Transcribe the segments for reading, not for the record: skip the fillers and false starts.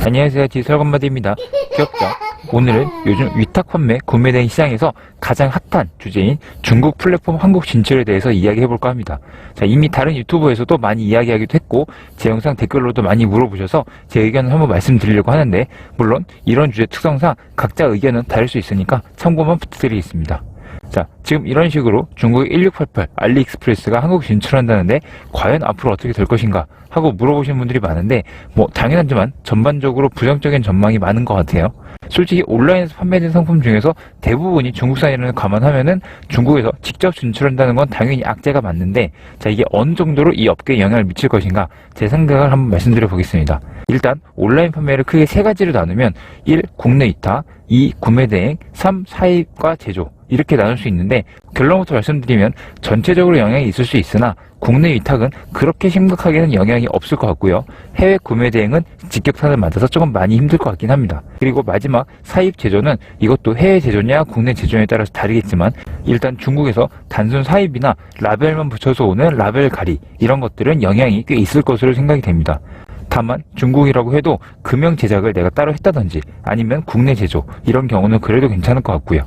안녕하세요, 디설건마디입니다. 귀엽죠? 오늘은 요즘 위탁 판매, 구매 등 시장에서 가장 핫한 주제인 중국 플랫폼 한국 진출에 대해서 이야기해볼까 합니다. 자, 이미 다른 유튜버에서도 많이 이야기하기도 했고 제 영상 댓글로도 많이 물어보셔서 제 의견을 한번 말씀드리려고 하는데, 물론 이런 주제 특성상 각자 의견은 다를 수 있으니까 참고만 부탁드리겠습니다. 자, 지금 이런 식으로 중국 1688 알리익스프레스가 한국 진출한다는데 과연 앞으로 어떻게 될 것인가 하고 물어보시는 분들이 많은데, 당연하지만 전반적으로 부정적인 전망이 많은 것 같아요. 솔직히 온라인에서 판매된 상품 중에서 대부분이 중국산이라는 감안하면은 중국에서 직접 진출한다는 건 당연히 악재가 맞는데, 자, 이게 어느 정도로 이 업계에 영향을 미칠 것인가 제 생각을 한번 말씀드려 보겠습니다. 일단 온라인 판매를 크게 세 가지로 나누면 1. 국내 위탁, 2. 구매 대행, 3. 사입과 제조, 이렇게 나눌 수 있는데, 결론부터 말씀드리면 전체적으로 영향이 있을 수 있으나 국내 위탁은 그렇게 심각하게는 영향이 없을 것 같고요. 해외 구매 대행은 직격탄을 맞아서 조금 많이 힘들 것 같긴 합니다. 그리고 마지막 사입 제조는 이것도 해외 제조냐 국내 제조냐에 따라서 다르겠지만, 일단 중국에서 단순 사입이나 라벨만 붙여서 오는 라벨 가리, 이런 것들은 영향이 꽤 있을 것으로 생각이 됩니다. 다만 중국이라고 해도 금형 제작을 내가 따로 했다든지 아니면 국내 제조, 이런 경우는 그래도 괜찮을 것 같고요.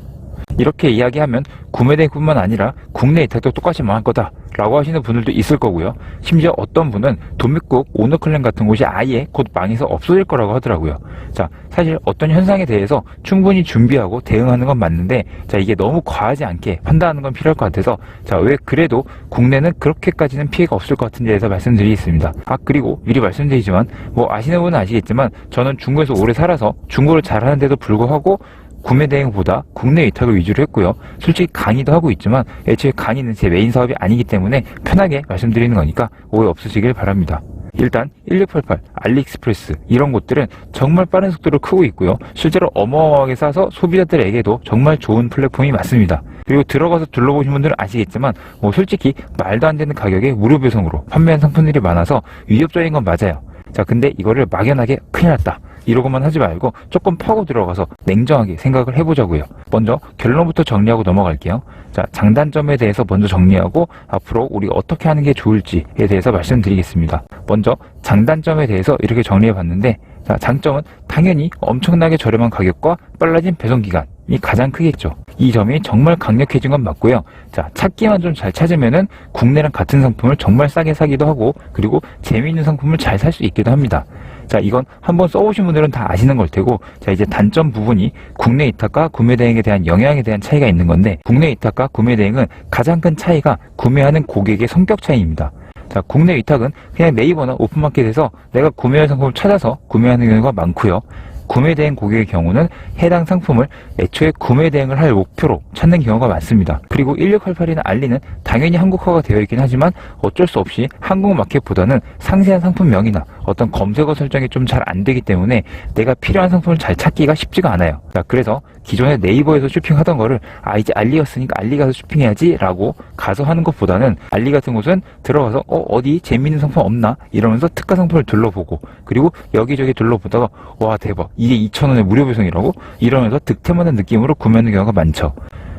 이렇게 이야기하면 구매 대행뿐만 아니라 국내 위탁도 똑같이 망할 거다 라고 하시는 분들도 있을 거고요. 심지어 어떤 분은 도매국 오너클랜 같은 곳이 아예 곧 망해서 없어질 거라고 하더라고요. 자, 사실 어떤 현상에 대해서 충분히 준비하고 대응하는 건 맞는데, 자, 이게 너무 과하지 않게 판단하는 건 필요할 것 같아서, 자, 왜 그래도 국내는 그렇게까지는 피해가 없을 것 같은지에 대해서 말씀드리겠습니다. 그리고 미리 말씀드리지만, 아시는 분은 아시겠지만 저는 중국에서 오래 살아서 중국어를 잘하는데도 불구하고 구매 대행보다 국내 위탁을 위주로 했고요. 솔직히 강의도 하고 있지만 애초에 강의는 제 메인 사업이 아니기 때문에 편하게 말씀드리는 거니까 오해 없으시길 바랍니다. 일단 1688, 알리익스프레스, 이런 곳들은 정말 빠른 속도로 크고 있고요. 실제로 어마어마하게 싸서 소비자들에게도 정말 좋은 플랫폼이 맞습니다. 그리고 들어가서 둘러보신 분들은 아시겠지만 솔직히 말도 안 되는 가격에 무료 배송으로 판매한 상품들이 많아서 위협적인 건 맞아요. 자, 근데 이거를 막연하게 큰일 났다 이러고만 하지 말고 조금 파고 들어가서 냉정하게 생각을 해보자고요. 먼저 결론부터 정리하고 넘어갈게요. 자, 장단점에 대해서 먼저 정리하고 앞으로 우리가 어떻게 하는 게 좋을지에 대해서 말씀드리겠습니다. 먼저 장단점에 대해서 이렇게 정리해봤는데, 자, 장점은 당연히 엄청나게 저렴한 가격과 빨라진 배송 기간이 가장 크겠죠. 이 점이 정말 강력해진 건 맞고요. 자, 찾기만 좀 잘 찾으면은 국내랑 같은 상품을 정말 싸게 사기도 하고, 그리고 재미있는 상품을 잘 살 수 있기도 합니다. 자, 이건 한번 써보신 분들은 다 아시는 걸 테고, 자, 이제 단점 부분이 국내 위탁과 구매 대행에 대한 영향에 대한 차이가 있는 건데, 국내 위탁과 구매 대행은 가장 큰 차이가 구매하는 고객의 성격 차이입니다. 자, 국내 위탁은 그냥 네이버나 오픈마켓에서 내가 구매할 상품을 찾아서 구매하는 경우가 많고요. 구매 대행 고객의 경우는 해당 상품을 애초에 구매 대행을 할 목표로 찾는 경우가 많습니다. 그리고 1688이나 알리는 당연히 한국화가 되어 있긴 하지만 어쩔 수 없이 한국 마켓보다는 상세한 상품명이나 어떤 검색어 설정이 좀 잘 안 되기 때문에 내가 필요한 상품을 잘 찾기가 쉽지가 않아요. 자, 그래서 기존에 네이버에서 쇼핑하던 거를 이제 알리였으니까 알리 가서 쇼핑해야지 라고 가서 하는 것보다는, 알리 같은 곳은 들어가서 어디 재밌는 상품 없나 이러면서 특가 상품을 둘러보고, 그리고 여기저기 둘러보다가 와, 대박, 이게 2,000원에 무료 배송이라고? 이러면서 득템하는 느낌으로 구매하는 경우가 많죠.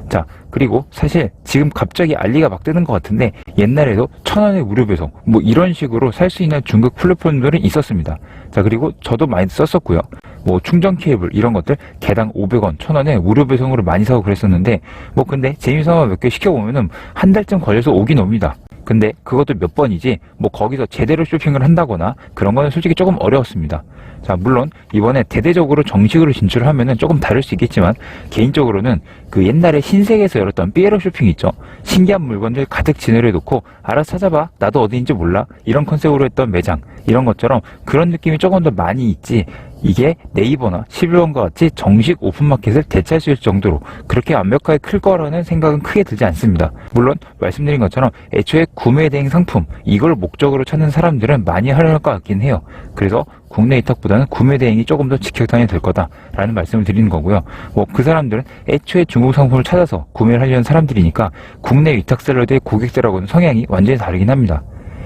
자, 그리고 사실 지금 갑자기 알리가 막 뜨는 것 같은데, 옛날에도 1,000원에 무료 배송 이런 식으로 살 수 있는 중국 플랫폼들은 있었습니다. 자, 그리고 저도 많이 썼었고요. 충전 케이블 이런 것들 개당 500원, 1,000원에 무료 배송으로 많이 사고 그랬었는데, 근데 재미삼아 몇 개 시켜보면은 한 달쯤 걸려서 오긴 옵니다. 근데 그것도 몇 번이지 거기서 제대로 쇼핑을 한다거나 그런 거는 솔직히 조금 어려웠습니다. 자, 물론 이번에 대대적으로 정식으로 진출을 하면은 조금 다를 수 있겠지만, 개인적으로는 그 옛날에 신세계에서 열었던 삐에로 쇼핑 있죠. 신기한 물건들 가득 진열해 놓고 알아서 찾아봐, 나도 어디인지 몰라, 이런 컨셉으로 했던 매장, 이런 것처럼 그런 느낌이 조금 더 많이 있지, 이게 네이버나 11원과 같이 정식 오픈마켓을 대체할 수 있을 정도로 그렇게 완벽하게 클 거라는 생각은 크게 들지 않습니다. 물론 말씀드린 것처럼 애초에 구매 대행 상품, 이걸 목적으로 찾는 사람들은 많이 하려할 것 같긴 해요. 그래서 국내 위탁보다는 구매 대행이 조금 더 직격탄이 될 거다라는 말씀을 드리는 거고요. 그 사람들은 애초에 중국 상품을 찾아서 구매를 하려는 사람들이니까 국내 위탁 셀러들의 고객들하고는 성향이 완전히 다르긴 합니다.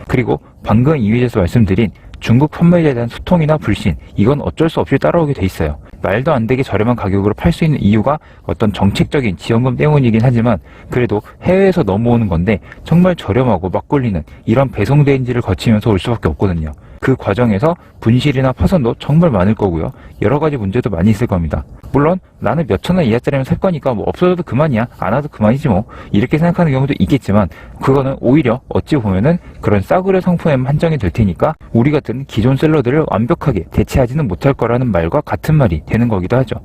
그리고 방금 이미지에서 말씀드린 중국 판매자에 대한 소통이나 불신, 이건 어쩔 수 없이 따라오게 돼 있어요. 말도 안 되게 저렴한 가격으로 팔 수 있는 이유가 어떤 정책적인 지원금 때문이긴 하지만 그래도 해외에서 넘어오는 건데 정말 저렴하고 막걸리는 이런 배송 대행지를 거치면서 올 수밖에 없거든요. 그 과정에서 분실이나 파손도 정말 많을 거고요. 여러 가지 문제도 많이 있을 겁니다. 물론 나는 몇천 원 이하짜리면 살 거니까 뭐 없어져도 그만이야, 안 와도 그만이지 뭐, 이렇게 생각하는 경우도 있겠지만 그거는 오히려 어찌 보면은 그런 싸구려 상품에만 한정이 될 테니까 우리 같은 기존 셀러들을 완벽하게 대체하지는 못할 거라는 말과 같은 말이 되는 거기도 하죠.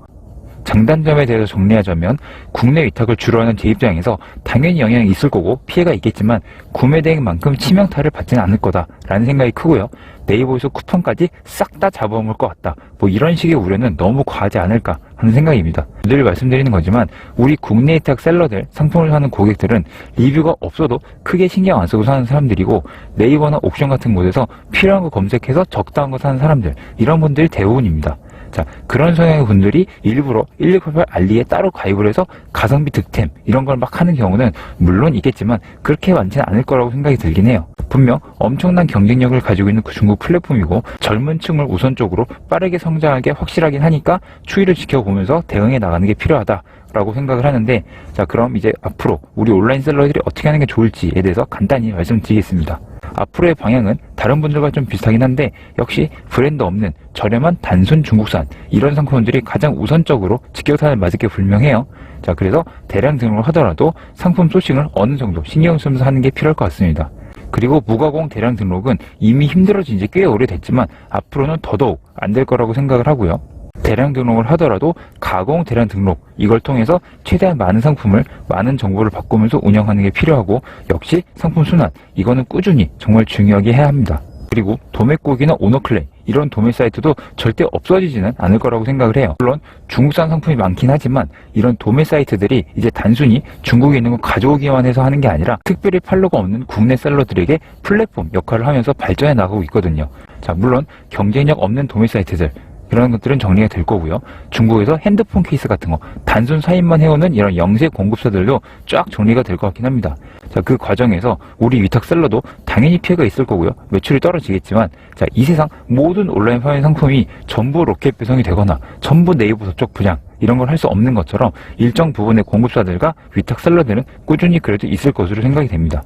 장단점에 대해서 정리하자면 국내 위탁을 주로 하는 제 입장에서 당연히 영향이 있을 거고 피해가 있겠지만 구매 대행만큼 치명타를 받지는 않을 거다라는 생각이 크고요. 네이버에서 쿠폰까지 싹 다 잡아먹을 것 같다, 뭐 이런 식의 우려는 너무 과하지 않을까 하는 생각입니다. 늘 말씀드리는 거지만 우리 국내 위탁 셀러들, 상품을 사는 고객들은 리뷰가 없어도 크게 신경 안 쓰고 사는 사람들이고 네이버나 옥션 같은 곳에서 필요한 거 검색해서 적당한 거 사는 사람들, 이런 분들이 대부분입니다. 자, 그런 성향의 분들이 일부러 1688 알리에 따로 가입을 해서 가성비 득템 이런 걸 막 하는 경우는 물론 있겠지만 그렇게 많지는 않을 거라고 생각이 들긴 해요. 분명 엄청난 경쟁력을 가지고 있는 중국 플랫폼이고 젊은 층을 우선적으로 빠르게 성장하게 확실하긴 하니까 추이를 지켜보면서 대응해 나가는 게 필요하다라고 생각을 하는데, 자, 그럼 이제 앞으로 우리 온라인 셀러들이 어떻게 하는 게 좋을지에 대해서 간단히 말씀드리겠습니다. 앞으로의 방향은 다른 분들과 좀 비슷하긴 한데 역시 브랜드 없는 저렴한 단순 중국산 이런 상품들이 가장 우선적으로 직격탄을 맞을 게 분명해요. 자, 그래서 대량 등록을 하더라도 상품 소싱을 어느 정도 신경 쓰면서 하는 게 필요할 것 같습니다. 그리고 무가공 대량 등록은 이미 힘들어진 지 꽤 오래됐지만 앞으로는 더더욱 안 될 거라고 생각을 하고요. 대량 등록을 하더라도 가공 대량 등록, 이걸 통해서 최대한 많은 상품을, 많은 정보를 바꾸면서 운영하는 게 필요하고, 역시 상품 순환, 이거는 꾸준히 정말 중요하게 해야 합니다. 그리고 도매국이나 오너클레임, 이런 도매 사이트도 절대 없어지지는 않을 거라고 생각을 해요. 물론 중국산 상품이 많긴 하지만 이런 도매 사이트들이 이제 단순히 중국에 있는 거 가져오기만 해서 하는 게 아니라 특별히 팔로가 없는 국내 셀러들에게 플랫폼 역할을 하면서 발전해 나가고 있거든요. 자, 물론 경쟁력 없는 도매 사이트들, 이런 것들은 정리가 될 거고요. 중국에서 핸드폰 케이스 같은 거 단순 사입만 해오는 이런 영세 공급사들도 쫙 정리가 될 것 같긴 합니다. 자, 그 과정에서 우리 위탁 셀러도 당연히 피해가 있을 거고요. 매출이 떨어지겠지만, 자, 이 세상 모든 온라인 판매 상품이 전부 로켓 배송이 되거나 전부 네이버 저쪽 부장 이런 걸 할 수 없는 것처럼 일정 부분의 공급사들과 위탁 셀러들은 꾸준히 그래도 있을 것으로 생각이 됩니다.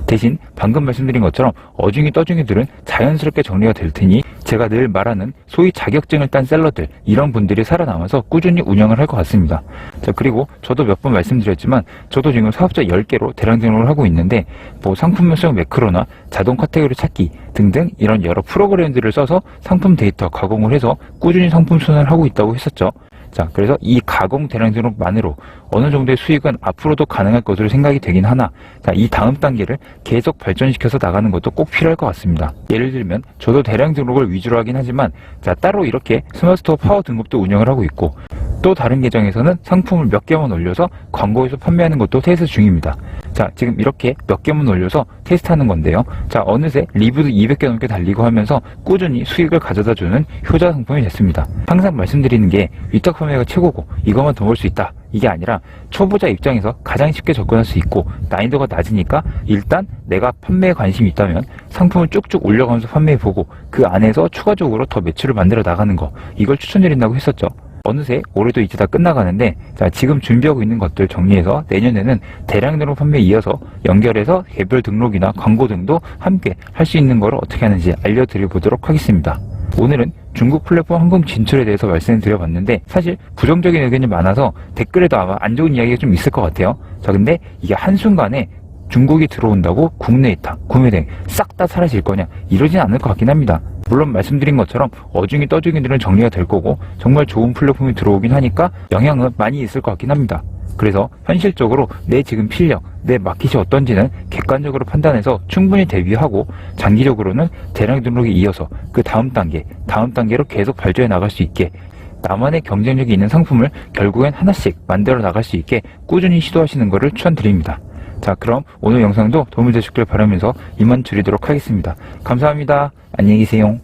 대신 방금 말씀드린 것처럼 어중이 떠중이들은 자연스럽게 정리가 될 테니 제가 늘 말하는 소위 자격증을 딴 셀러들, 이런 분들이 살아남아서 꾸준히 운영을 할 것 같습니다. 자, 그리고 저도 몇 번 말씀드렸지만 저도 지금 사업자 10개로 대량 등록을 하고 있는데 뭐 상품명성 매크로나 자동 카테고리 찾기 등등 이런 여러 프로그램들을 써서 상품 데이터 가공을 해서 꾸준히 상품 순환을 하고 있다고 했었죠. 자, 그래서 이 가공 대량 등록만으로 어느 정도의 수익은 앞으로도 가능할 것으로 생각이 되긴 하나, 자, 이 다음 단계를 계속 발전시켜서 나가는 것도 꼭 필요할 것 같습니다. 예를 들면 저도 대량 등록을 위주로 하긴 하지만, 자, 따로 이렇게 스마트스토어 파워 등급도 운영을 하고 있고, 또 다른 계정에서는 상품을 몇 개만 올려서 광고에서 판매하는 것도 테스트 중입니다. 자, 지금 이렇게 몇 개만 올려서 테스트하는 건데요. 자, 어느새 리뷰도 200개 넘게 달리고 하면서 꾸준히 수익을 가져다주는 효자 상품이 됐습니다. 항상 말씀드리는 게 위탁 판매가 최고고 이것만 더 벌 수 있다, 이게 아니라 초보자 입장에서 가장 쉽게 접근할 수 있고 난이도가 낮으니까 일단 내가 판매에 관심이 있다면 상품을 쭉쭉 올려가면서 판매해보고 그 안에서 추가적으로 더 매출을 만들어 나가는 거, 이걸 추천드린다고 했었죠. 어느새 올해도 이제 다 끝나가는데, 자, 지금 준비하고 있는 것들 정리해서 내년에는 대량 등록 판매에 이어서 연결해서 개별 등록이나 광고 등도 함께 할 수 있는 걸 어떻게 하는지 알려드려보도록 하겠습니다. 오늘은 중국 플랫폼 한국 진출에 대해서 말씀을 드려봤는데 사실 부정적인 의견이 많아서 댓글에도 아마 안 좋은 이야기가 좀 있을 것 같아요. 자, 근데 이게 한순간에 중국이 들어온다고 국내 위탁, 구매 대행 싹 다 사라질 거냐, 이러진 않을 것 같긴 합니다. 물론 말씀드린 것처럼 어중이 떠중이들은 정리가 될 거고 정말 좋은 플랫폼이 들어오긴 하니까 영향은 많이 있을 것 같긴 합니다. 그래서 현실적으로 내 지금 실력, 내 마켓이 어떤지는 객관적으로 판단해서 충분히 대비하고 장기적으로는 대량 등록에 이어서 그 다음 단계로 계속 발전해 나갈 수 있게, 나만의 경쟁력이 있는 상품을 결국엔 하나씩 만들어 나갈 수 있게 꾸준히 시도하시는 것을 추천드립니다. 자, 그럼 오늘 영상도 도움이 되셨길 바라면서 이만 줄이도록 하겠습니다. 감사합니다. 안녕히 계세요.